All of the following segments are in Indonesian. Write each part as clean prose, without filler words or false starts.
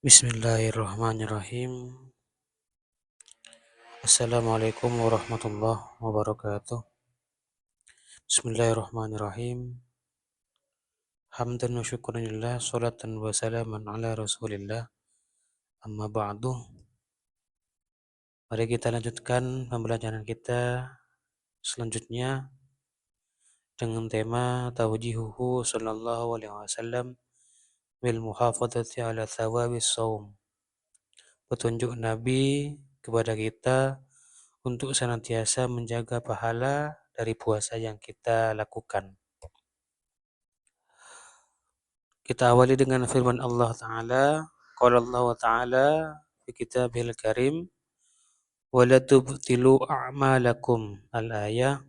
Bismillahirrahmanirrahim. Assalamualaikum warahmatullahi wabarakatuh. Bismillahirrahmanirrahim. Hamdan wa syukran lillah, salatan wa salaman ala rasulillah. Amma ba'du. Mari kita lanjutkan pembelajaran kita selanjutnya dengan tema tawjihuhu sallallahu alaihi wasallam bil muhafadzati ala thawabis shaum. Petunjuk Nabi kepada kita untuk senantiasa menjaga pahala dari puasa yang kita lakukan. Kita awali dengan firman Allah Ta'ala. Qala Allah Ta'ala fi kitabihil karim wa la tubtilu a'malakum al-ayah.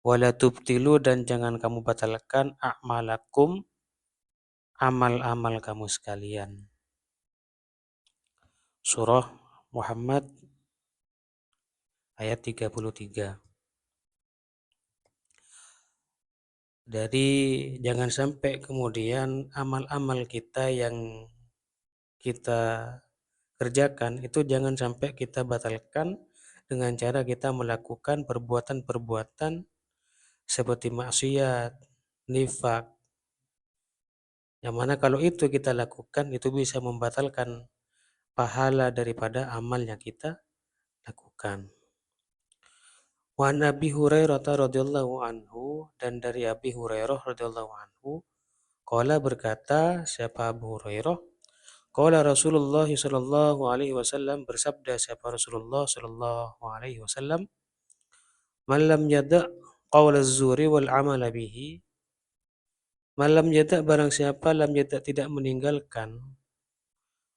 Wa la tubtilu, dan jangan kamu batalkan a'malakum, amal-amal kamu sekalian. Surah Muhammad ayat 33. Dari jangan sampai kemudian amal-amal kita yang kita kerjakan itu jangan sampai kita batalkan dengan cara kita melakukan perbuatan-perbuatan seperti maksiat, nifak. Yang mana kalau itu kita lakukan itu bisa membatalkan pahala daripada amal yang kita lakukan. Wa Nabi Hurairah radhiyallahu anhu, dan dari Abi Hurairah radhiyallahu anhu, qala, berkata siapa Abu Hurairah, qala Rasulullah sallallahu alaihi wasallam, bersabda siapa Rasulullah sallallahu alaihi wasallam, man lam yada' qaula az-zuri wal amala bihi, man lam yada', barang siapa, lam yada', tidak meninggalkan,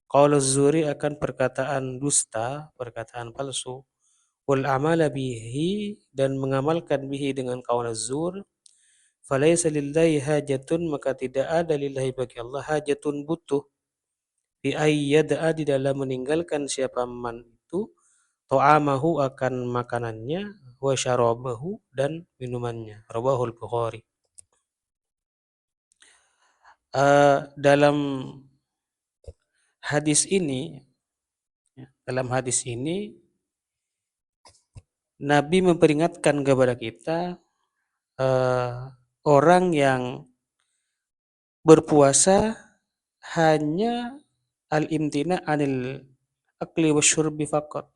qaula az-zuri, akan perkataan dusta, perkataan palsu, wal amala bihi, dan mengamalkan bihi dengan qaul az-zur, falaysa lillahi hajatun, maka tidak ada lillahi bagi Allah hajatun, butuh, fi ayyada'a, di dalam meninggalkan siapa man itu, ta'amahu, akan makanannya, wa syarabahu, dan minumannya. Rawahul Bukhari. Dalam hadis ini Nabi memperingatkan kepada kita orang yang berpuasa hanya al-imtina anil akli wasyurbi faqat.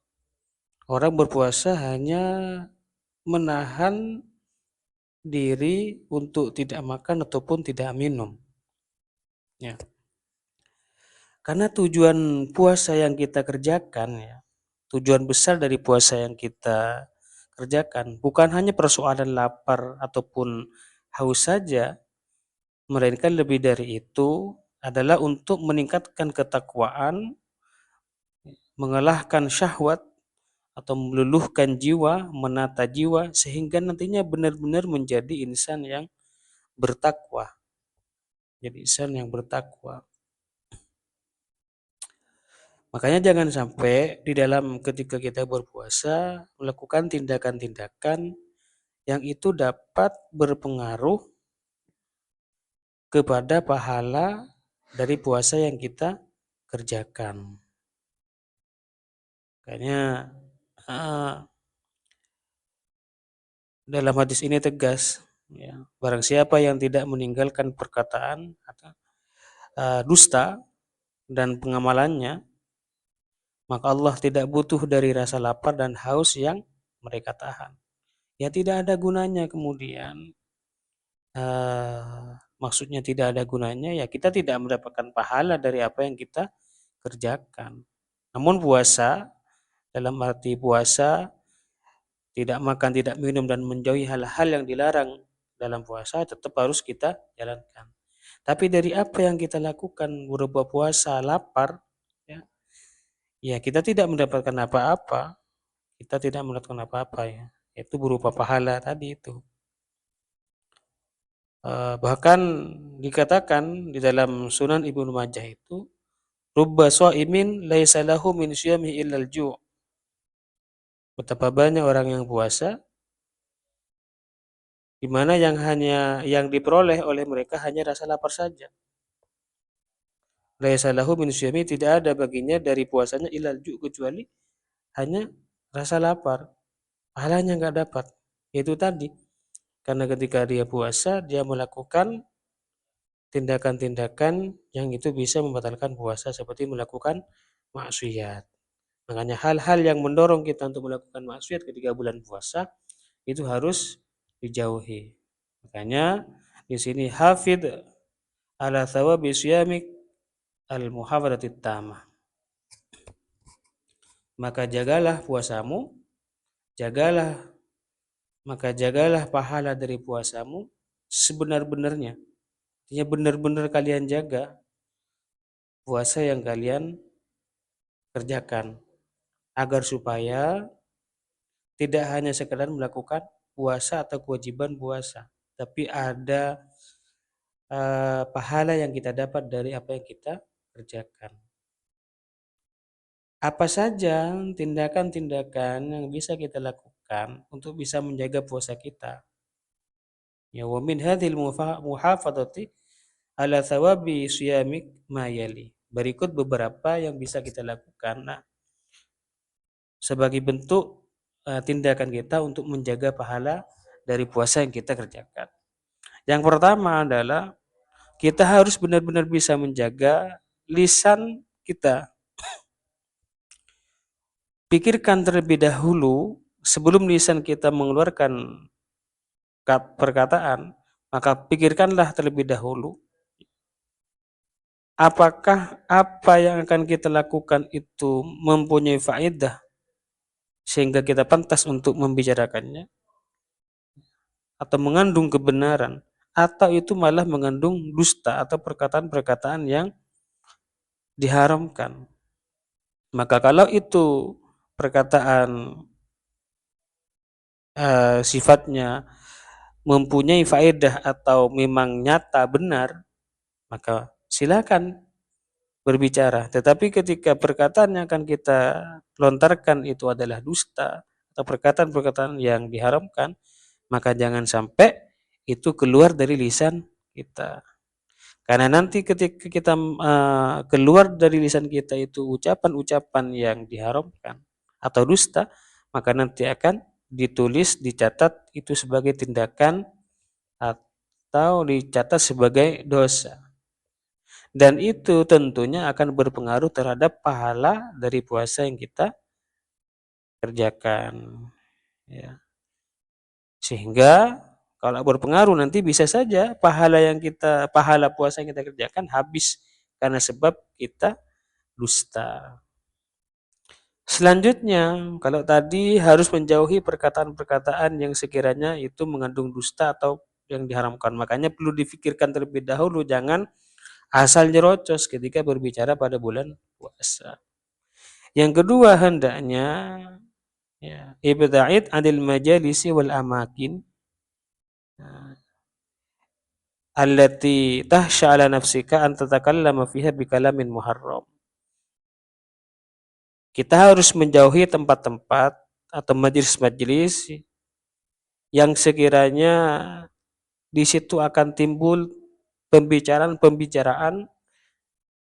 Orang berpuasa hanya menahan diri untuk tidak makan ataupun tidak minum. Ya. Karena tujuan puasa yang kita kerjakan, ya, tujuan besar dari puasa yang kita kerjakan bukan hanya persoalan lapar ataupun haus saja, melainkan lebih dari itu adalah untuk meningkatkan ketakwaan, mengalahkan syahwat atau meluluhkan jiwa, menata jiwa, sehingga nantinya benar-benar menjadi insan yang bertakwa. Jadi insan yang bertakwa. Makanya jangan sampai di dalam ketika kita berpuasa melakukan tindakan-tindakan yang itu dapat berpengaruh kepada pahala dari puasa yang kita kerjakan. Makanya dalam hadis ini tegas, ya, barang siapa yang tidak meninggalkan perkataan atau dusta dan pengamalannya, maka Allah tidak butuh dari rasa lapar dan haus yang mereka tahan. Ya tidak ada gunanya kemudian, maksudnya tidak ada gunanya, ya kita tidak mendapatkan pahala dari apa yang kita kerjakan. Namun puasa, dalam arti puasa, tidak makan, tidak minum, dan menjauhi hal-hal yang dilarang dalam puasa tetap harus kita jalankan. Tapi dari apa yang kita lakukan berupa puasa, lapar, ya kita tidak mendapatkan apa-apa. Kita tidak mendapatkan apa-apa, ya. Itu berupa pahala tadi itu. Bahkan dikatakan di dalam Sunan Ibnu Majah itu, rubba shaimin laisa lahu min syiyamihi illal ju'. Betapa banyak orang yang puasa di mana yang diperoleh oleh mereka hanya rasa lapar saja. Laisa lahu min syiyami, tidak ada baginya dari puasanya ilal ju', kecuali hanya rasa lapar. Pahalanya nggak dapat. Itu tadi, karena ketika dia puasa, dia melakukan tindakan-tindakan yang itu bisa membatalkan puasa seperti melakukan maksiat. Makanya hal-hal yang mendorong kita untuk melakukan maksiat ketika bulan puasa itu harus dijauhi. Makanya di sini hafid ala thawabi syamik al muhafadatit tamah. Maka jagalah puasamu, jagalah jagalah pahala dari puasamu sebenar-benarnya. Artinya benar-benar kalian jaga puasa yang kalian kerjakan agar supaya tidak hanya sekedar melakukan puasa atau kewajiban puasa, tapi ada pahala yang kita dapat dari apa yang kita kerjakan. Apa saja tindakan-tindakan yang bisa kita lakukan untuk bisa menjaga puasa kita? Ya, wa min hadhil muhafadzati ala thawabi syiyamik ma yali. Berikut beberapa yang bisa kita lakukan sebagai bentuk tindakan kita untuk menjaga pahala dari puasa yang kita kerjakan. Yang pertama adalah kita harus benar-benar bisa menjaga lisan kita. Pikirkan terlebih dahulu sebelum lisan kita mengeluarkan perkataan, maka pikirkanlah terlebih dahulu apakah apa yang akan kita lakukan itu mempunyai faedah sehingga kita pantas untuk membicarakannya, atau mengandung kebenaran, atau itu malah mengandung dusta atau perkataan-perkataan yang diharamkan. Maka kalau itu perkataan sifatnya mempunyai faedah atau memang nyata benar, maka silakan berbicara. Tetapi ketika perkataan yang akan kita lontarkan itu adalah dusta atau perkataan-perkataan yang diharamkan, maka jangan sampai itu keluar dari lisan kita. Karena nanti ketika kita keluar dari lisan kita itu ucapan-ucapan yang diharamkan atau dusta, maka nanti akan ditulis, dicatat itu sebagai tindakan atau dicatat sebagai dosa. Dan itu tentunya akan berpengaruh terhadap pahala dari puasa yang kita kerjakan. Ya. Sehingga kalau berpengaruh nanti bisa saja pahala puasa yang kita kerjakan habis karena sebab kita dusta. Selanjutnya, kalau tadi harus menjauhi perkataan-perkataan yang sekiranya itu mengandung dusta atau yang diharamkan. Makanya perlu difikirkan terlebih dahulu, jangan asal nyerocos ketika berbicara pada bulan puasa. Yang kedua, hendaknya ya, ibta'id 'anil majalisi wal amakin allati tahsha 'ala nafsika an tatakallama fiha bikalamin muharram. Kita harus menjauhi tempat-tempat atau majelis-majelis yang sekiranya di situ akan timbul pembicaraan-pembicaraan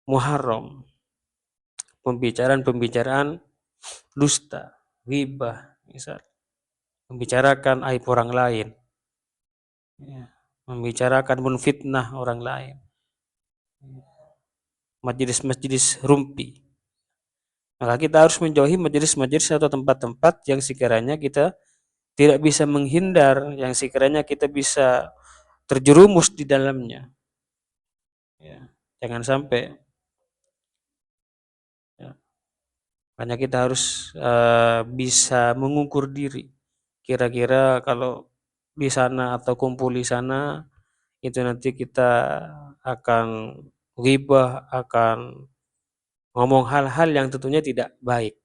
muharram, pembicaraan-pembicaraan dusta, ghibah, misal membicarakan aib orang lain, ya, membicarakan menfitnah orang lain, majelis-majelis rumpi. Maka kita harus menjauhi majelis-majelis atau tempat-tempat yang sekiranya kita tidak bisa menghindar, yang sekiranya kita bisa terjerumus di dalamnya. Ya, jangan sampai. Ya. Makanya kita harus bisa mengukur diri. Kira-kira kalau di sana atau kumpul di sana itu nanti kita akan ghibah, akan ngomong hal-hal yang tentunya tidak baik.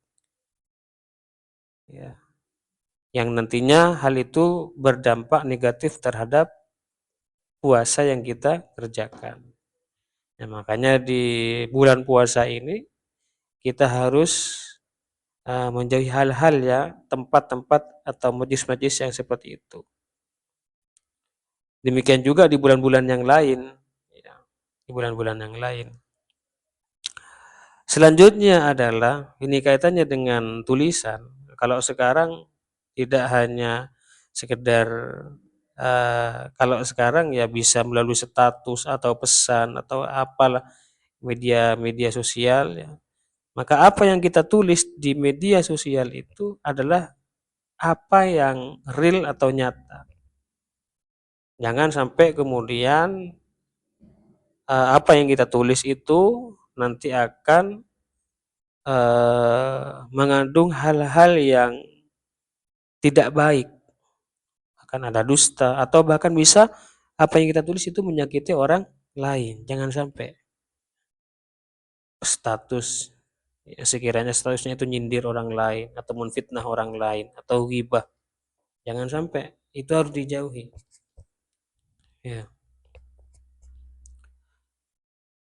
Ya. Yang nantinya hal itu berdampak negatif terhadap puasa yang kita kerjakan. Ya, makanya di bulan puasa ini kita harus menjauhi hal-hal ya, tempat-tempat atau majlis-majlis yang seperti itu. Demikian juga di bulan-bulan yang lain, ya, di bulan-bulan yang lain. Selanjutnya adalah ini kaitannya dengan tulisan. Kalau sekarang tidak hanya sekedar kalau sekarang ya bisa melalui status atau pesan atau apalah media-media sosial ya. Maka apa yang kita tulis di media sosial itu adalah apa yang real atau nyata. Jangan sampai kemudian apa yang kita tulis itu nanti akan mengandung hal-hal yang tidak baik, akan ada dusta atau bahkan bisa apa yang kita tulis itu menyakiti orang lain. Jangan sampai status ya, sekiranya statusnya itu nyindir orang lain atau menfitnah orang lain atau ghibah. Jangan sampai itu harus dijauhi. Ya,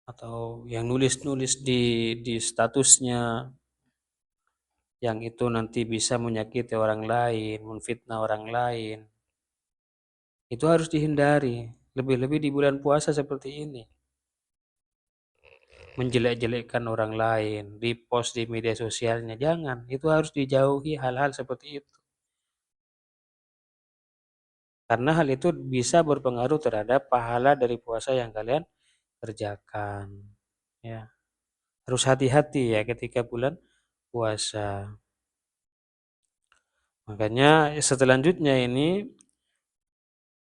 atau yang nulis-nulis di statusnya yang itu nanti bisa menyakiti orang lain, menfitnah orang lain. Itu harus dihindari. Lebih-lebih di bulan puasa seperti ini. Menjelek-jelekkan orang lain, di-post di media sosialnya, jangan. Itu harus dijauhi hal-hal seperti itu. Karena hal itu bisa berpengaruh terhadap pahala dari puasa yang kalian kerjakan. Ya, harus hati-hati ya ketika bulan puasa. Makanya selanjutnya ini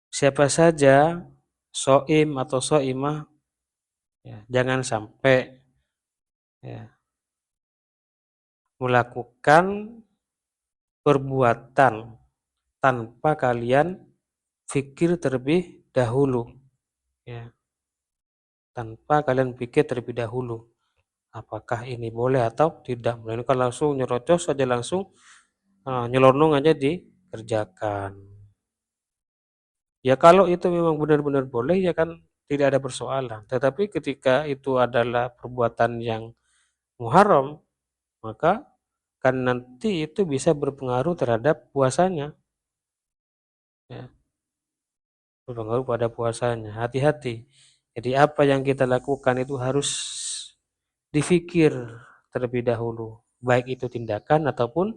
siapa saja soim atau soimah ya, jangan sampai ya, melakukan perbuatan tanpa kalian pikir terlebih dahulu ya, tanpa kalian pikir terlebih dahulu apakah ini boleh atau tidak. Melainkan langsung nyerocos saja langsung nyelonong aja dikerjakan. Ya kalau itu memang benar-benar boleh ya kan tidak ada persoalan. Tetapi ketika itu adalah perbuatan yang muharram, maka kan nanti itu bisa berpengaruh terhadap puasanya. Ya, berpengaruh pada puasanya. Hati-hati. Jadi apa yang kita lakukan itu harus difikir terlebih dahulu, baik itu tindakan ataupun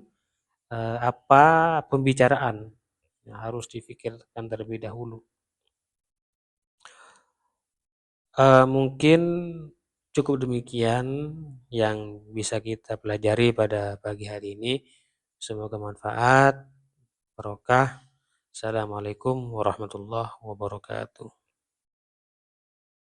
apa pembicaraan. Ya, harus difikirkan terlebih dahulu. Mungkin cukup demikian yang bisa kita pelajari pada pagi hari ini. Semoga manfaat, barokah. Assalamualaikum warahmatullahi wabarakatuh.